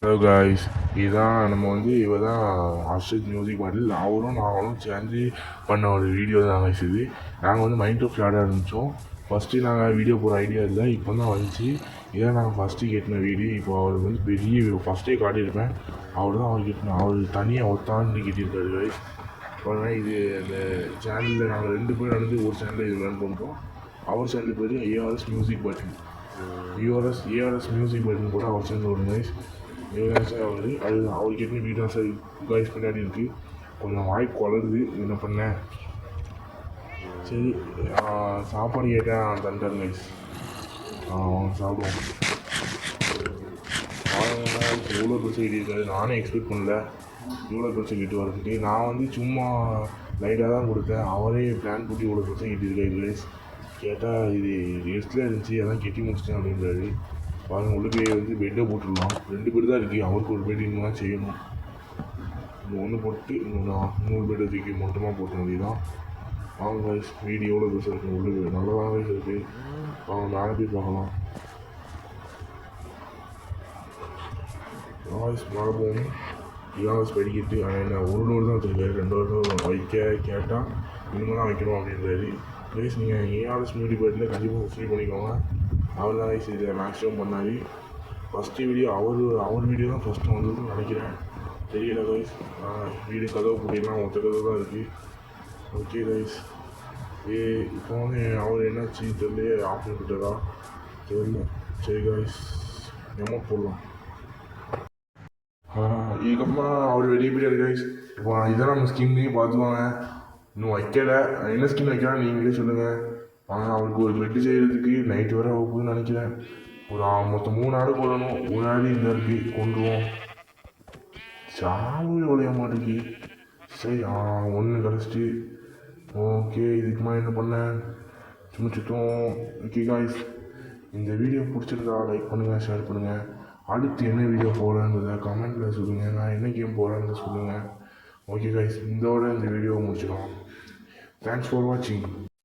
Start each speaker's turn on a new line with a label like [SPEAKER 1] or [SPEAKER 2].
[SPEAKER 1] Hello guys, இதுதான் நம்ம இவ தான் ஹர்ஷத் மியூசிக் பாட்டில். அவரும் நாங்களும் சேர்ந்து பண்ண ஒரு வீடியோ தான் guys இது. நாங்கள் மைண்ட் ஆஃப் ஆட ஆரம்பித்தோம். ஃபஸ்ட்டு நாங்கள் வீடியோ போகிற ஐடியா இல்லை, இப்போ தான் வந்துச்சு. இதான் நாங்கள் ஃபஸ்ட்டு கேட்டின வீடியோ. இப்போ அவர் பெரிய ஃபஸ்ட்டே காட்டியிருப்பேன். அவர் தான் அவர் கேட்டின, அவர் தனியாக ஒத்தான்னு கேட்டிருக்காரு guys. அப்புறம் இது அந்த சேனலில் நாங்கள் 2 பேர் நடந்து ஒரு சேனலில் இது ரன் பண்ணுறோம். அவர் சேனல் பேர் ஏஆர்எஸ் மியூசிக் பாட்டில். ஏஆர்எஸ் மியூசிக் பாட்டில் கூட அவர் சேனல் ஒரு guys. சார் அவருக்கு எப்படி வீடாக சார் காய்ஸ் பின்னாடி இருக்குது. கொஞ்சம் வாய் குளருது, என்ன பண்ணேன். சரி, சாப்பாடு கேட்டேன் தந்தார் கைஸ். அவங்க சாப்பிடுவோம். இவ்வளோ பெருசு கிட்டிருக்காரு, நானே எக்ஸ்பெக்ட் பண்ணல இவ்வளோ பெருசு கிட்டு வரதுக்கு. நான் சும்மா லைட்டாக தான் கொடுத்தேன். அவரே பிளான் போட்டு இவ்வளோ பெருசு கிட்டிருக்காரு கைஸ். கேட்டால் இது ரெஸ்ட்டில் இருந்துச்சு, அதான் கெட்டி முடிச்சிட்டேன் அப்படின்றாரு. பாருங்கள், உள்ளே பெட்டை போட்டுடலாம். 2 பேர் தான் இருக்குது, அவருக்கு ஒரு பெட் இன்னும் தான் செய்யணும். இந்த ஒன்று போட்டு இன்னொரு பெட்டை தூக்கி மொத்தமாக போட்ட வேண்டியதான். வாங்க கைஸ், வீடியோ எவ்வளோ பெருசாக இருக்குது, உள்ளே நல்லதாக கைஸ் இருக்குது. அவங்க மேலே போய் பார்க்கலாம். வாய்ஸ் மேலே போகணும். இதான் படிக்கிட்டு, ஆனால் என்ன ஒரு டோர் தான் வச்சுருக்காரு, 2 டோர் வைக்க கேட்டால் இனிமேல் தான் வைக்கணும் அப்படின்றாரு. ப்ளீஸ் நீங்கள் ஏஆர்எஸ் மியூசிக் பாட்டில் கண்டிப்பாக சப்ஸ்கிரைப் பண்ணிக்கோங்க. அவர் தான் கைஸ் இதை மேக்ஸிமம் பண்ணார். ஃபஸ்ட்டு வீடியோ அவர் வீடியோ தான் ஃபஸ்ட்டு வந்ததுன்னு நினைக்கிறேன், தெரியல கைஸ். வீடு கதவு போட்டிலாம் மொத்த கதவு தான் இருக்குது. ஓகே கைஸ், இப்போ அவர் என்னாச்சு தெரியல, ஆஃப் பண்ணிவிட்டாரா தெரியல. சரி கைஸ், எமௌண்ட் போடலாம். இதுக்கப்புறம் அவர் வெளியே போயிட்டாரு கைஸ். இப்போ இதெல்லாம் நம்ம ஸ்கின்லேயும் பார்த்துவாங்க. இன்னும் வைக்கலை, என்ன ஸ்கின் வைக்கலாம் நீங்களே சொல்லுங்கள். அவருக்கு ஒரு பெட்டு செய்கிறதுக்கு நைட்டு வரை போகுதுன்னு நினைக்கிறேன். ஒரு மொத்தம் 3 ஆடு போடணும். ஒரு ஆடு இந்த இருக்குது, கொண்டுருவோம். சாவு ஒழிய மாட்டேங்கி. சரி, ஒன்று கிடச்சிட்டு. ஓகே, இதுக்கு மேலே என்ன பண்ணேன், சும்மா சுத்தம். ஓகே காய்ஸ், இந்த வீடியோ பிடிச்சிருந்தா லைக் பண்ணுங்கள், ஷேர் பண்ணுங்கள். அடுத்து என்ன வீடியோ போடுறேன்றதை கமெண்ட்டில் சொல்லுங்கள். நான் என்ன கேம் போடுறேன்னு சொல்லுங்கள். ஓகே காய்ஸ், இந்த வீடியோவை முடிச்சிடலாம். தேங்க்ஸ் ஃபார் வாட்சிங்.